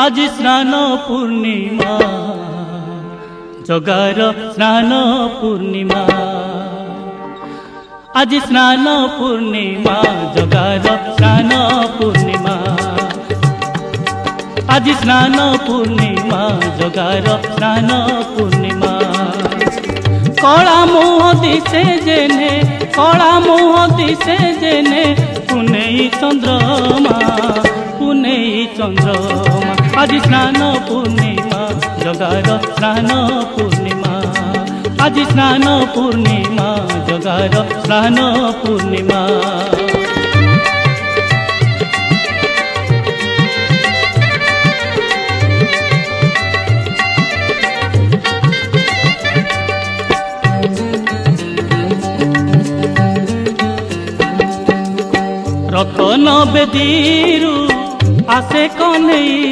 आज स्नान पूर्णिमा जगार स्नान पूर्णिमा आज स्नान पूर्णिमा जगार स्नान पूर्णिमा आज स्नान पूर्णिमा जगार स्नान पूर्णिमा कला मुह दिसे जेने कला मुह दिसे जेने पुनेई चंद्रमा आज स्नान पूर्णिमा जगार स्नान पूर्णिमा आज स्नान पूर्णिमा जगार स्नान पूर्णिमा रतन बेदीरू आसे कन्हई।